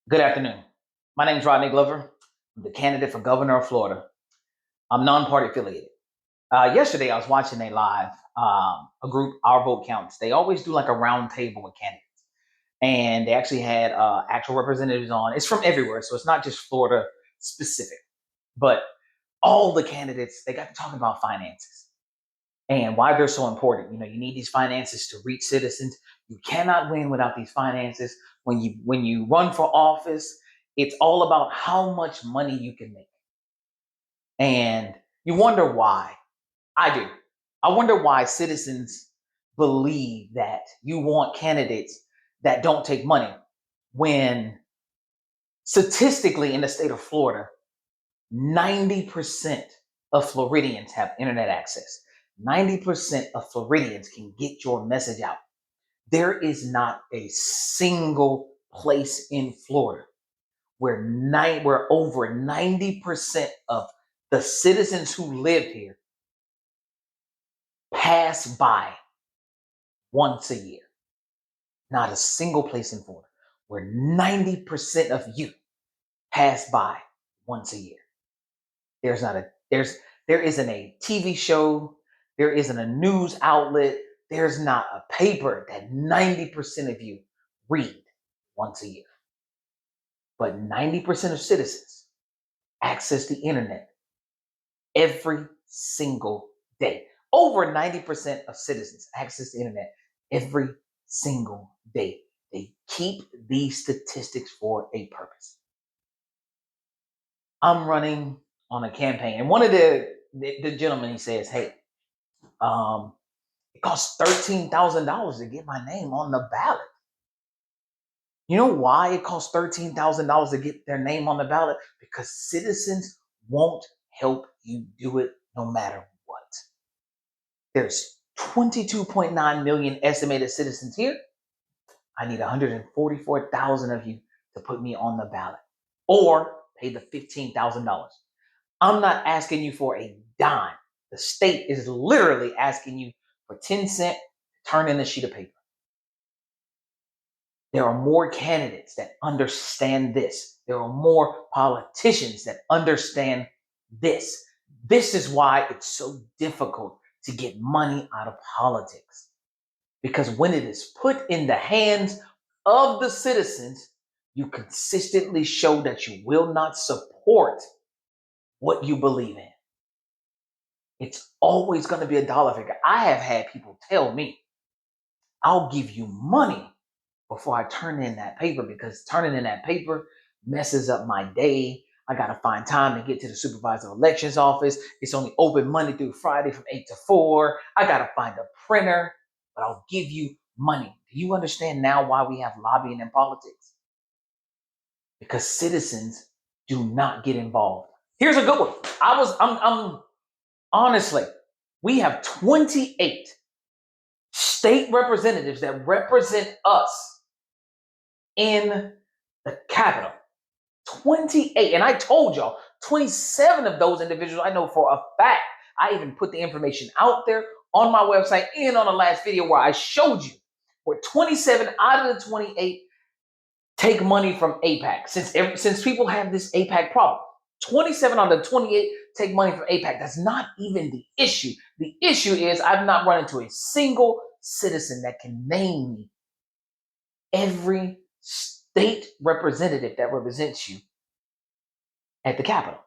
Good afternoon. My name is Rodney Glover. I'm the candidate for governor of Florida. I'm non-party affiliated. Yesterday, I was watching a group, Our Vote Counts. They always do like a round table with candidates, and they actually had actual representatives on. It's from everywhere, so it's not just Florida specific, but all the candidates they got to talking about finances and why they're so important. You need these finances to reach citizens. You cannot win without these finances. When you run for office, it's all about how much money you can make. And you wonder why. I do. I wonder why citizens believe that you want candidates that don't take money when statistically in the state of Florida, 90% of Floridians have internet access. 90% of Floridians can get your message out. There is not a single place in Florida where over 90% of the citizens who live here pass by once a year. Not a single place in Florida where 90% of you pass by once a year. There's not a there's there isn't a TV show, there isn't a news outlet, there's not a paper that 90% of you read once a year. But 90% of citizens access the internet every single day. Over 90% of citizens access the internet every single day. They keep these statistics for a purpose. I'm running on a campaign, and one of the gentlemen, he says, "Hey, um, it costs $13,000 to get my name on the ballot." You know why it costs $13,000 to get their name on the ballot? Because citizens won't help you do it no matter what. There's 22.9 million estimated citizens here. I need 144,000 of you to put me on the ballot or pay the $15,000. I'm not asking you for a dime. The state is literally asking you for 10 cents to turn in a sheet of paper. There are more candidates that understand this. There are more politicians that understand this. This is why it's so difficult to get money out of politics. Because when it is put in the hands of the citizens, you consistently show that you will not support what you believe in. It's always going to be a dollar figure. I have had people tell me, I'll give you money before I turn in that paper because turning in that paper messes up my day. I got to find time to get to the supervisor of elections office. It's only open Monday through Friday from 8 to 4. I got to find a printer, but I'll give you money. Do you understand now why we have lobbying in politics? Because citizens do not get involved. Here's a good one. I'm honestly, we have 28 state representatives that represent us in the Capitol. 28. And I told y'all, 27 of those individuals I know for a fact. I even put the information out there on my website and on the last video where I showed you where 27 out of the 28 take money from AIPAC. Since people have this AIPAC problem, 27 out of the 28 take money from AIPAC. That's not even the issue. The issue is I've not run into a single citizen that can name me every state representative that represents you at the Capitol.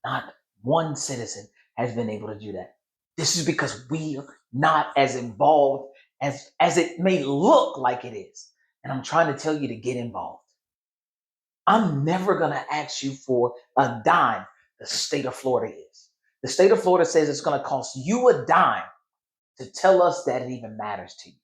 Not one citizen has been able to do that. This is because we are not as involved as it may look like it is. And I'm trying to tell you to get involved. I'm never going to ask you for a dime. The state of Florida is. The state of Florida says it's going to cost you a dime to tell us that it even matters to you.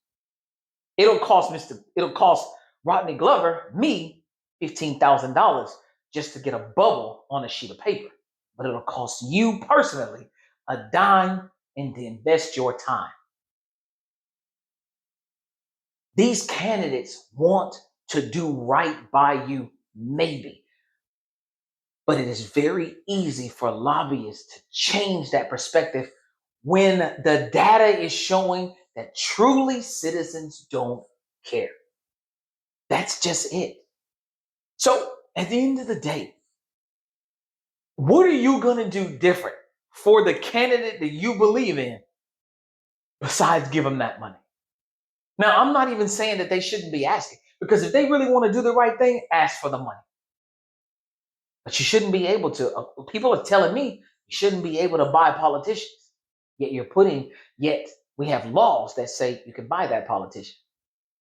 It'll cost Rodney Glover, me, $15,000 just to get a bubble on a sheet of paper. But it'll cost you personally a dime and to invest your time. These candidates want to do right by you, maybe. But it is very easy for lobbyists to change that perspective when the data is showing that truly citizens don't care. That's just it. So at the end of the day, what are you going to do different for the candidate that you believe in besides give them that money? Now, I'm not even saying that they shouldn't be asking, because if they really want to do the right thing, ask for the money. But you shouldn't be able to. People are telling me you shouldn't be able to buy politicians. Yet we have laws that say you can buy that politician.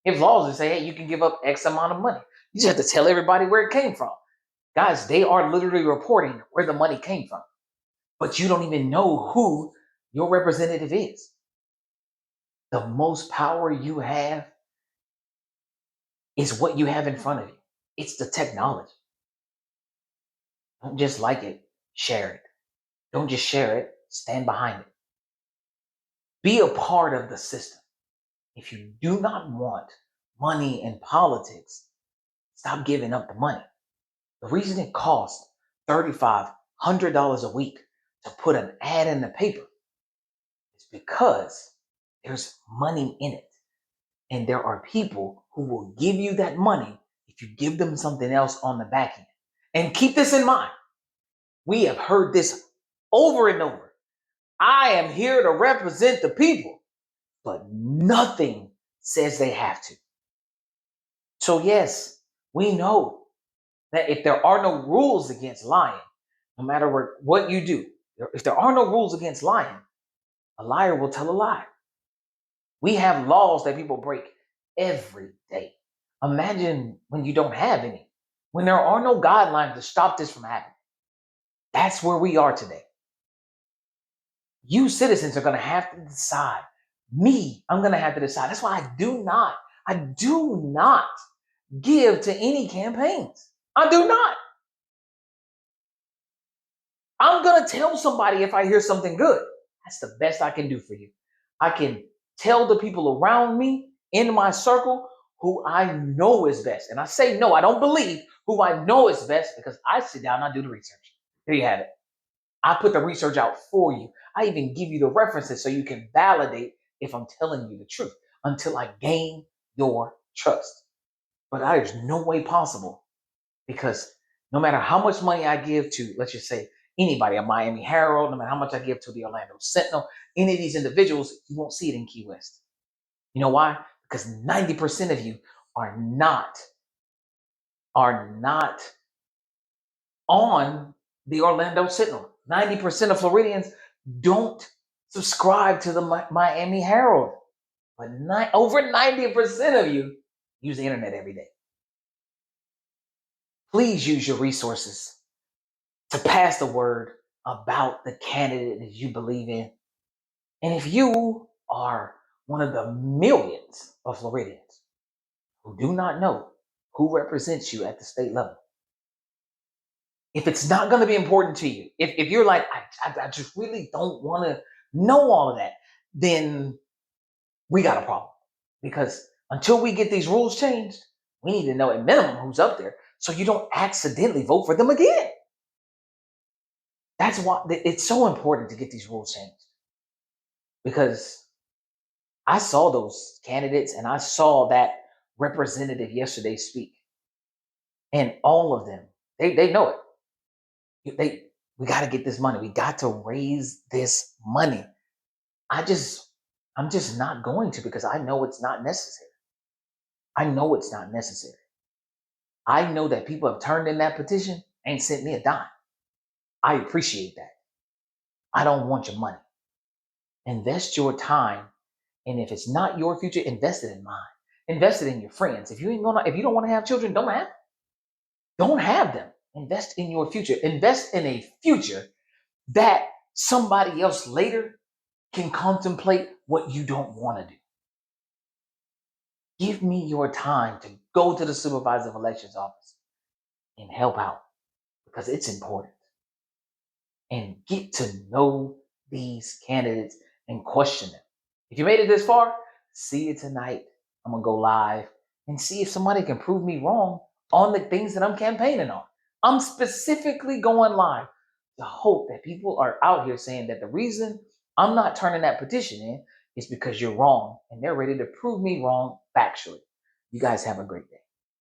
You have laws that say, hey, you can give up X amount of money. You just have to tell everybody where it came from. Guys, they are literally reporting where the money came from. But you don't even know who your representative is. The most power you have is what you have in front of you. It's the technology. Don't just like it, share it. Don't just share it, stand behind it. Be a part of the system. If you do not want money in politics, stop giving up the money. The reason it costs $3,500 a week to put an ad in the paper is because there's money in it. And there are people who will give you that money if you give them something else on the back end. And keep this in mind. We have heard this over and over. I am here to represent the people, but nothing says they have to. So yes, we know that if there are no rules against lying, no matter what you do, if there are no rules against lying, a liar will tell a lie. We have laws that people break every day. Imagine when you don't have any, when there are no guidelines to stop this from happening. That's where we are today. You citizens are going to have to decide. I'm going to have to decide. That's why I do not give to any campaigns. I do not. I'm going to tell somebody if I hear something good. That's the best I can do for you. I can tell the people around me in my circle who I know is best. And I say no, I don't believe who I know is best, because I sit down and I do the research. There you have it. I put the research out for you. I even give you the references so you can validate if I'm telling you the truth until I gain your trust. But there's no way possible, because no matter how much money I give to, let's just say, anybody, a Miami Herald, no matter how much I give to the Orlando Sentinel, any of these individuals, you won't see it in Key West. You know why? Because 90% of you are not on the Orlando Sentinel. 90% of Floridians don't subscribe to the Miami Herald. But over 90% of you use the internet every day. Please use your resources to pass the word about the candidate that you believe in. And if you are one of the millions of Floridians who do not know who represents you at the state level, if it's not going to be important to you, if you're like, I just really don't want to know all of that, then we got a problem. Because until we get these rules changed, we need to know at minimum who's up there so you don't accidentally vote for them again. That's why it's so important to get these rules changed. Because I saw those candidates and I saw that representative yesterday speak. And all of them, they know it. We got to get this money. We got to raise this money. I'm just not going to, because I know it's not necessary. I know it's not necessary. I know that people have turned in that petition, ain't sent me a dime. I appreciate that. I don't want your money. Invest your time. And if it's not your future, invest it in mine. Invest it in your friends. If you don't want to have children, don't have them. Don't have them. Invest in your future. Invest in a future that somebody else later can contemplate what you don't want to do. Give me your time to go to the supervisor of elections office and help out, because it's important. And get to know these candidates and question them. If you made it this far, see it tonight. I'm going to go live and see if somebody can prove me wrong on the things that I'm campaigning on. I'm specifically going live to hope that people are out here saying that the reason I'm not turning that petition in is because you're wrong, and they're ready to prove me wrong factually. You guys have a great day.